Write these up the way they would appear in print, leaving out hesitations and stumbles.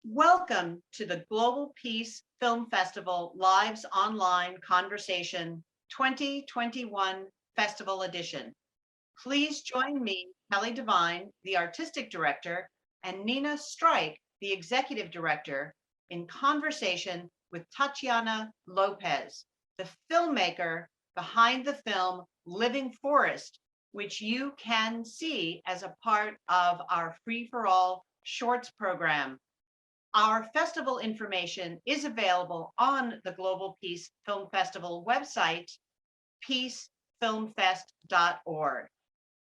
Welcome to the Global Peace Film Festival Lives Online Conversation 2021 Festival Edition. Please join me, Kelly Devine, the Artistic Director, and Nina Strike, the Executive Director, in conversation with Tatiana Lopez, the filmmaker behind the film Living Forest, which you can see as a part of our Free for All Shorts program. Our festival information is available on the Global Peace Film Festival website, peacefilmfest.org.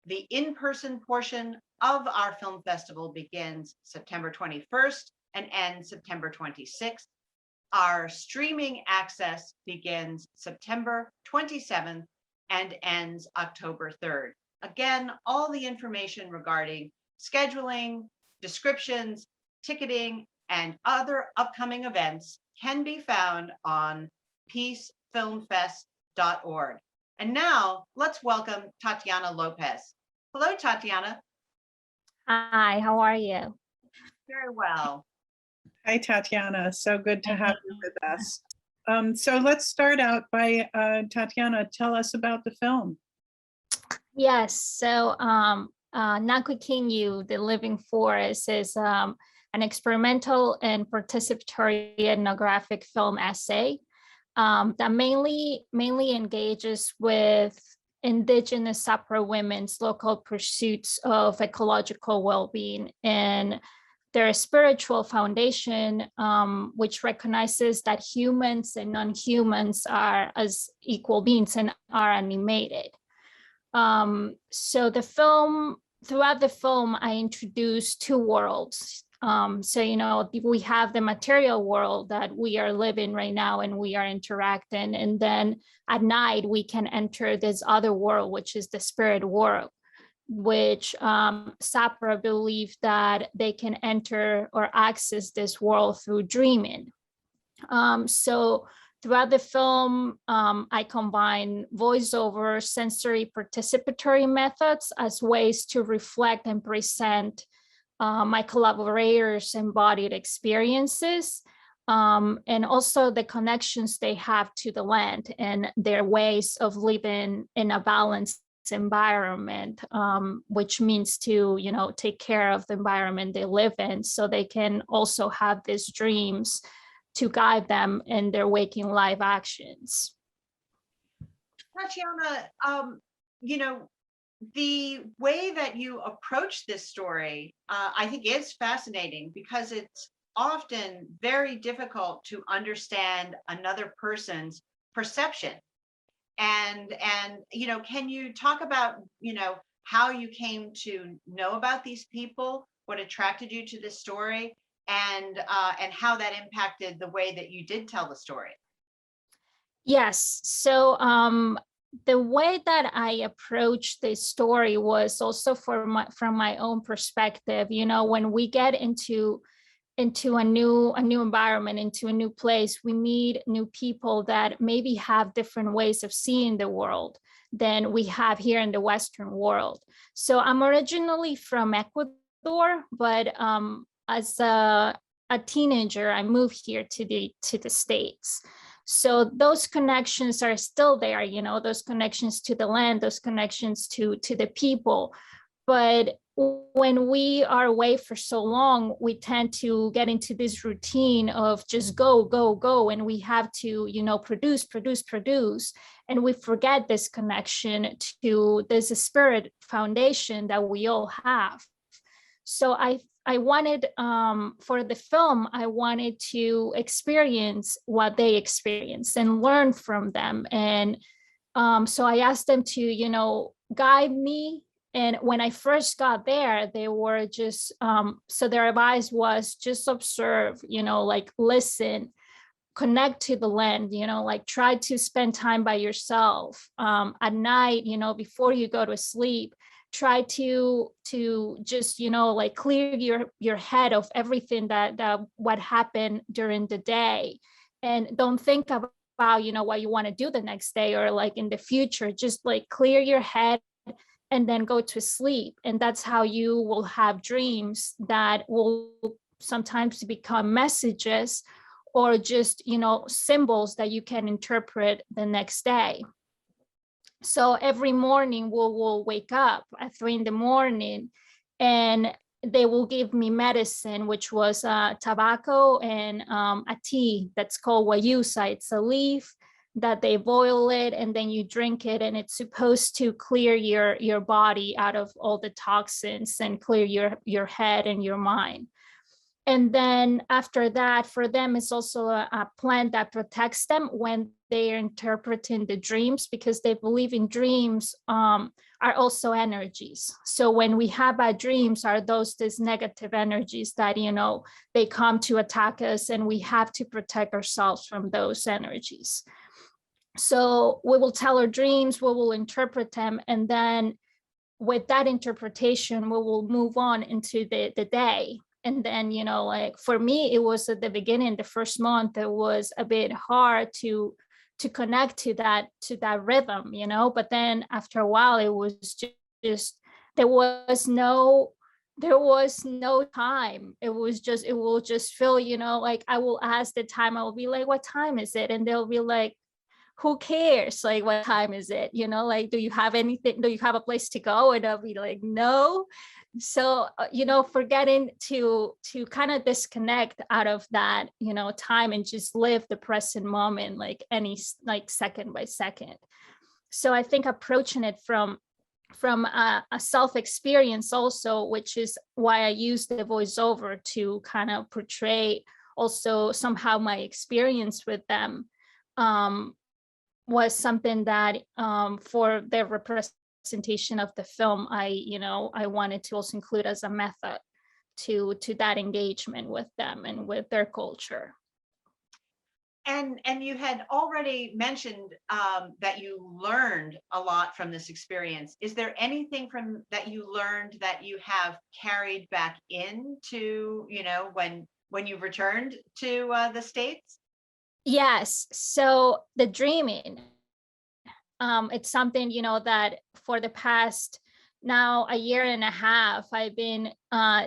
The in-person portion of our film festival begins September 21st and ends September 26th. Our streaming access begins September 27th and ends October 3rd. Again, all the information regarding scheduling, descriptions, ticketing, and other upcoming events can be found on peacefilmfest.org. And now let's welcome Tatiana Lopez. Hello, Tatiana. Hi, how are you? Very well. Hi, Tatiana. So good to have you with us. So let's start out by Tatiana, tell us about the film. Yes, so Nakukinyu, The Living Forest is an experimental and participatory ethnographic film essay that mainly engages with Indigenous Sapra women's local pursuits of ecological well-being and their spiritual foundation, which recognizes that humans and non-humans are as equal beings and are animated. So throughout the film, I introduced two worlds. So, we have the material world that we are living right now and we are interacting. And then at night, we can enter this other world, which is the spirit world, which Sapra believe that they can enter or access this world through dreaming. So throughout the film, I combine voiceover, sensory participatory methods as ways to reflect and present my collaborators' embodied experiences, and also the connections they have to the land and their ways of living in a balanced environment, which means to, take care of the environment they live in so they can also have these dreams to guide them in their waking life actions. Tatiana, the way that you approach this story, I think is fascinating because it's often very difficult to understand another person's perception. And can you talk about, how you came to know about these people, what attracted you to this story, and how that impacted the way that you did tell the story? Yes. So the way that I approached this story was also from my own perspective. When we get into a new environment, into a new place, we meet new people that maybe have different ways of seeing the world than we have here in the Western world. So I'm originally from Ecuador, but as a teenager, I moved here to the States. So those connections are still there, those connections to the land, those connections to the people. But when we are away for so long, we tend to get into this routine of just go, go, go. And we have to, produce. And we forget this connection to this spirit foundation that we all have. So I wanted, for the film, I wanted to experience what they experience and learn from them. And so I asked them to, guide me. And when I first got there, they were just, so their advice was just observe, listen, connect to the land, try to spend time by yourself at night, before you go to sleep. Try to just, clear your head of everything that what happened during the day. And don't think about, what you want to do the next day or in the future. Just clear your head and then go to sleep. And that's how you will have dreams that will sometimes become messages or just, symbols that you can interpret the next day. So every morning we'll wake up at 3 a.m. and they will give me medicine, which was tobacco and a tea that's called guayusa. It's a leaf that they boil it and then you drink it, and it's supposed to clear your body out of all the toxins and clear your head and your mind. And then after that, for them, it's also a plant that protects them when they are interpreting the dreams, because they believe in dreams are also energies. So when we have bad dreams, are these negative energies that, they come to attack us, and we have to protect ourselves from those energies. So we will tell our dreams, we will interpret them, and then with that interpretation, we will move on into the day. And then, like for me, it was at the beginning, the first month, it was a bit hard to connect to that rhythm, but then after a while, it was just there was no time. It will just feel, like I will ask the time, I will be like, what time is it? And they'll be like, who cares? Like, what time is it? Like, do you have anything? Do you have a place to go? And I'll be like, no. So, forgetting to kind of disconnect out of that, time and just live the present moment, like second by second. So I think approaching it from a self-experience also, which is why I use the voiceover to kind of portray also somehow my experience with them, was something that for the representation of the film, I wanted to also include as a method to that engagement with them and with their culture. And you had already mentioned that you learned a lot from this experience. Is there anything that you learned that you have carried back into, when you returned to the States? Yes. So the dreaming, it's something, that for the past now a year and a half, I've been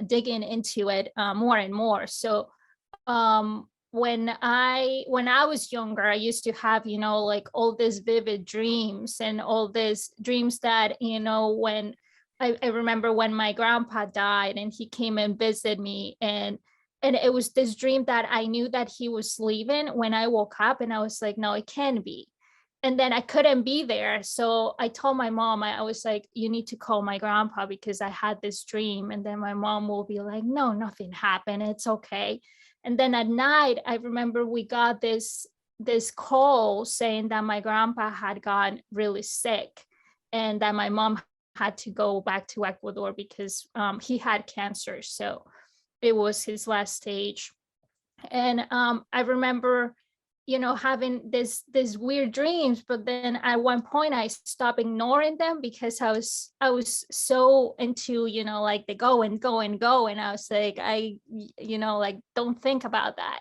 digging into it more and more. So when I was younger, I used to have, like all these vivid dreams and all these dreams that, when I remember when my grandpa died and he came and visited me, and it was this dream that I knew that he was leaving when I woke up, and I was like, no, it can't be. And then I couldn't be there. So I told my mom, I was like, you need to call my grandpa because I had this dream. And then my mom will be like, no, nothing happened. It's okay. And then at night, I remember we got this call saying that my grandpa had gotten really sick and that my mom had to go back to Ecuador because he had cancer. So it was his last stage. And I remember, having this weird dreams, but then at one point I stopped ignoring them because I was so into, like the go. And I was like, like, don't think about that.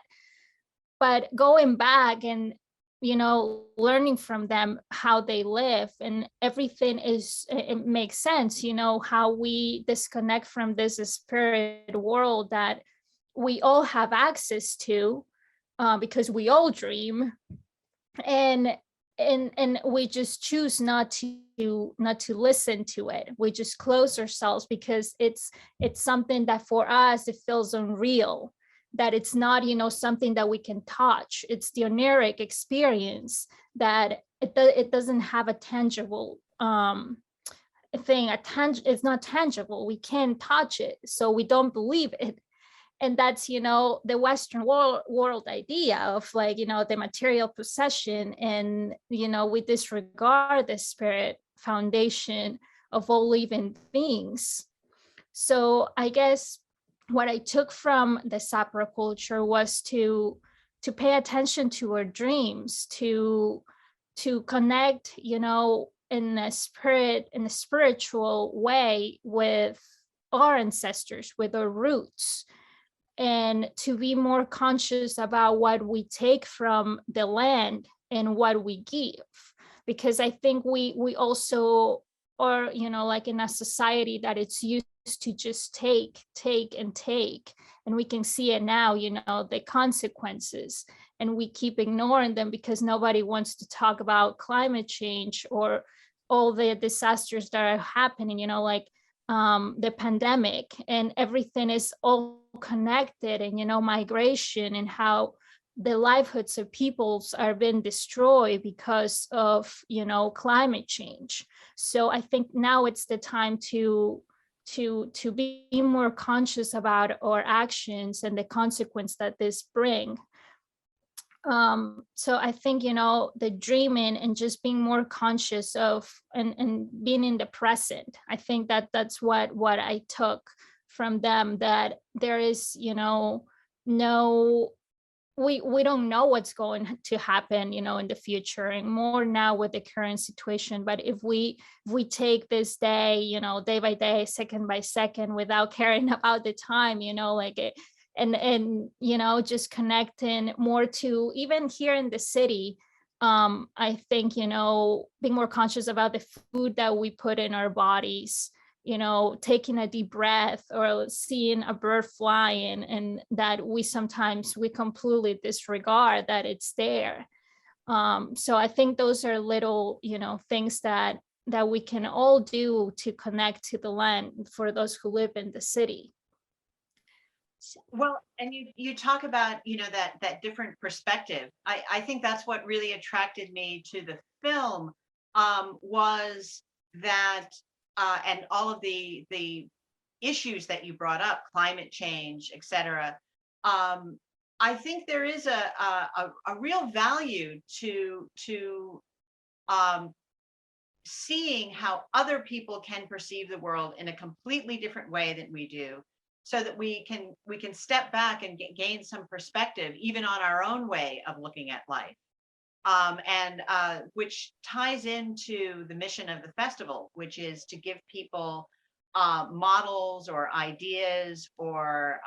But going back and, learning from them how they live and everything it makes sense, how we disconnect from this spirit world that we all have access to, because we all dream, and we just choose not to listen to it. We just close ourselves because it's something that for us it feels unreal, that it's not something that we can touch. It's the oniric experience that it doesn't have a tangible thing. It's not tangible. We can't touch it, so we don't believe it. And that's, the Western world idea of like, the material possession. And, we disregard the spirit foundation of all living things. So I guess what I took from the Sapra culture was to pay attention to our dreams, to connect, in a spiritual way with our ancestors, with our roots, and to be more conscious about what we take from the land and what we give. Because I think we also are, like in a society that it's used to just take, and and we can see it now, you know, the consequences, and we keep ignoring them because nobody wants to talk about climate change or all the disasters that are happening, you know, like the pandemic, and everything is all connected, and, you know, migration, and how the livelihoods of peoples are being destroyed because of, you know, climate change. So I think now it's the time to be more conscious about our actions and the consequence that this bring. So I think, you know, the dreaming and just being more conscious of and being in the present, I think that that's what I took from them, that there is, you know, no, we don't know what's going to happen, you know, in the future, and more now with the current situation. But if we take this day, you know, day by day, second by second, without caring about the time, you know, like it, and you know, just connecting more to, even here in the city, I think, you know, being more conscious about the food that we put in our bodies, you know, taking a deep breath, or seeing a bird flying, and that we sometimes we completely disregard that it's there. So I think those are little, you know, things that we can all do to connect to the land for those who live in the city. Well, and you talk about, you know, that different perspective. I think that's what really attracted me to the film, was that and all of the issues that you brought up, climate change, et cetera. I think there is a real value to seeing how other people can perceive the world in a completely different way than we do, so that we can step back and gain some perspective even on our own way of looking at life. And which ties into the mission of the festival, which is to give people models or ideas, or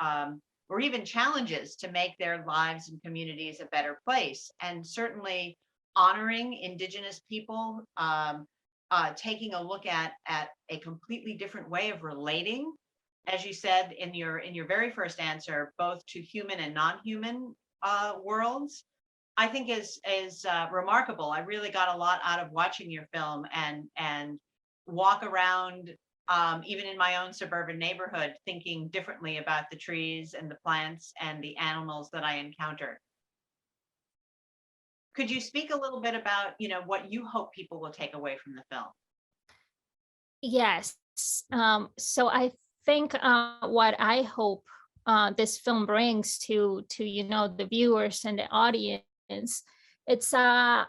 even challenges to make their lives and communities a better place. And certainly honoring Indigenous people, taking a look at a completely different way of relating, as you said in your very first answer, both to human and non-human worlds, I think is remarkable. I really got a lot out of watching your film, and walk around, even in my own suburban neighborhood, thinking differently about the trees and the plants and the animals that I encounter. Could you speak a little bit about, you know, what you hope people will take away from the film? Yes. So I think what I hope this film brings to you know, the viewers and the audience, it's a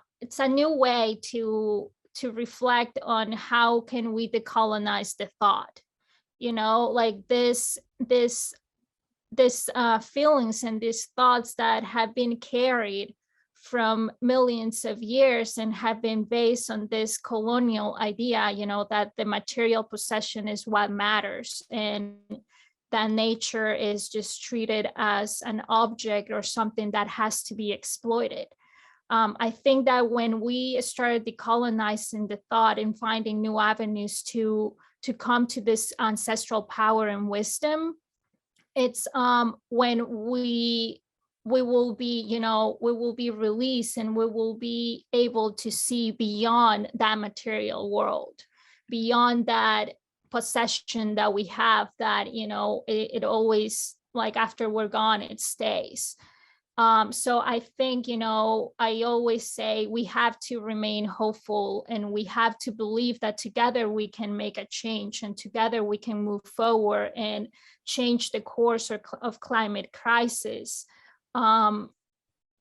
new way to reflect on how can we decolonize the thought, you know, like this feelings and these thoughts that have been carried from millions of years and have been based on this colonial idea, you know, that the material possession is what matters, and that nature is just treated as an object or something that has to be exploited. I think that when we started decolonizing the thought and finding new avenues to come to this ancestral power and wisdom, it's when we will be, you know, we will be released, and we will be able to see beyond that material world, beyond that possession that we have, that, you know, it always, like, after we're gone, it stays. So I think, you know, I always say we have to remain hopeful, and we have to believe that together we can make a change, and together we can move forward and change the course of climate crisis.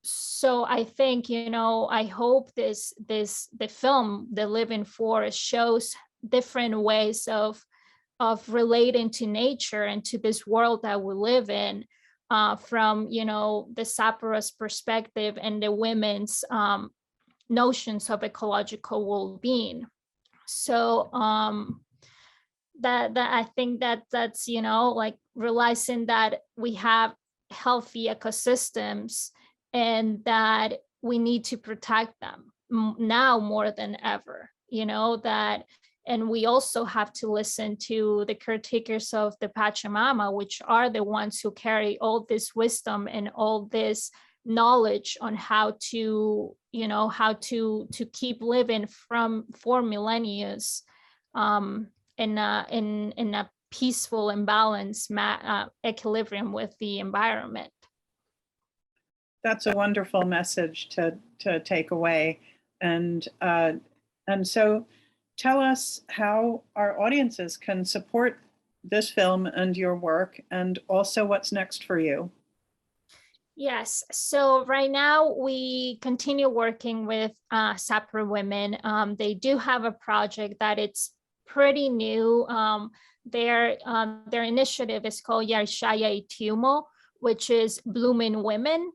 So I think, you know, I hope the film, The Living Forest, shows different ways of relating to nature and to this world that we live in, from, you know, the Sapara's perspective and the women's notions of ecological well-being. So that I think that's, you know, like realizing that we have healthy ecosystems, and that we need to protect them now more than ever, you know, that And we also have to listen to the caretakers of the Pachamama, which are the ones who carry all this wisdom and all this knowledge on how to, how to keep living for millennia in a peaceful and balanced equilibrium with the environment. That's a wonderful message to take away. And so tell us how our audiences can support this film and your work, and also what's next for you. Yes, so right now we continue working with Sept women. They do have a project that it's pretty new. Their initiative is called Yarishaya Itiumo, which is Blooming Women.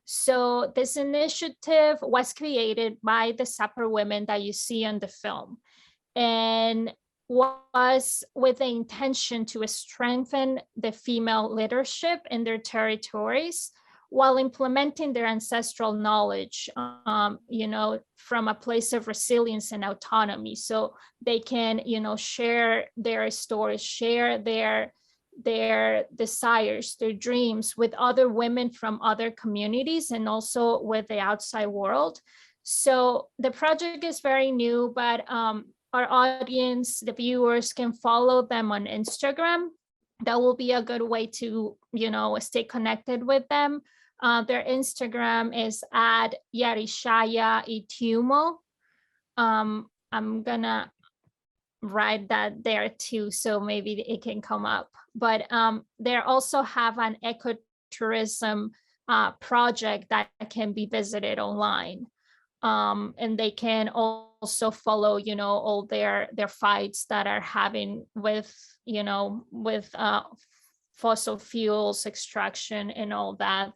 So this initiative was created by the Sept women that you see on the film, and was with the intention to strengthen the female leadership in their territories while implementing their ancestral knowledge, from a place of resilience and autonomy. So they can, share their stories, share their desires, their dreams with other women from other communities, and also with the outside world. So the project is very new, but our audience, the viewers, can follow them on Instagram. That will be a good way to, stay connected with them. Their Instagram is at Yarishaya Itiumo. I'm gonna write that there too, so maybe it can come up. But they also have an ecotourism project that can be visited online. And they can also follow, all their fights that are having with, with fossil fuels extraction and all that.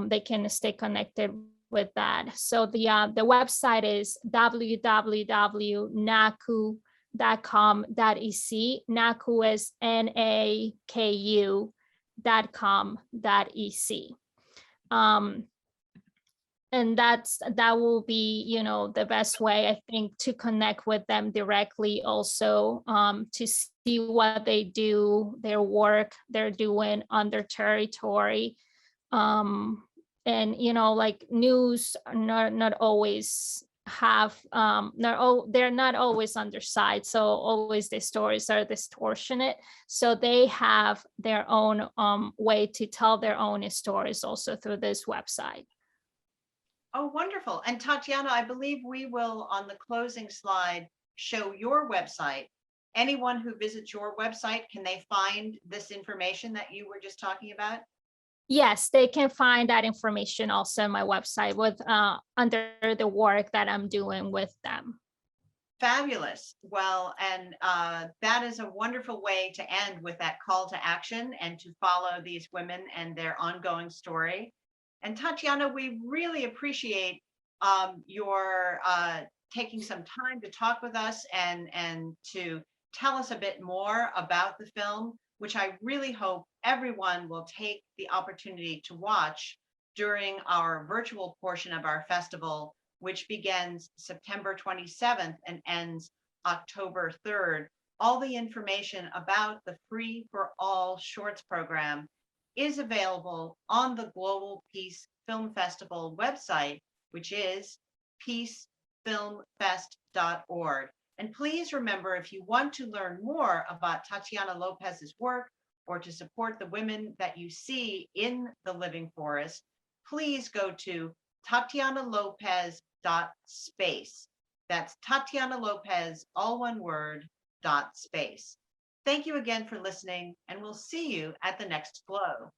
They can stay connected with that. So the website is www.naku.com.ec. Naku is NAKU.com.ec. And that will be, the best way, I think, to connect with them directly, also to see what they do, their work they're doing on their territory. And like news not always have they're not always on their side, so always the stories are distortionate. So they have their own way to tell their own stories also through this website. Oh, wonderful. And Tatiana, I believe we will, on the closing slide, show your website. Anyone who visits your website, can they find this information that you were just talking about? Yes, they can find that information also on my website with under the work that I'm doing with them. Fabulous. Well, and that is a wonderful way to end, with that call to action and to follow these women and their ongoing story. And Tatiana, we really appreciate your taking some time to talk with us and to tell us a bit more about the film, which I really hope everyone will take the opportunity to watch during our virtual portion of our festival, which begins September 27th and ends October 3rd. All the information about the Free for All Shorts program is available on the Global Peace Film Festival website, which is peacefilmfest.org. And please remember, if you want to learn more about Tatiana Lopez's work, or to support the women that you see in the living forest, please go to TatianaLopez.space. That's Tatiana Lopez, all one word, .space. Thank you again for listening, and we'll see you at the next Glow.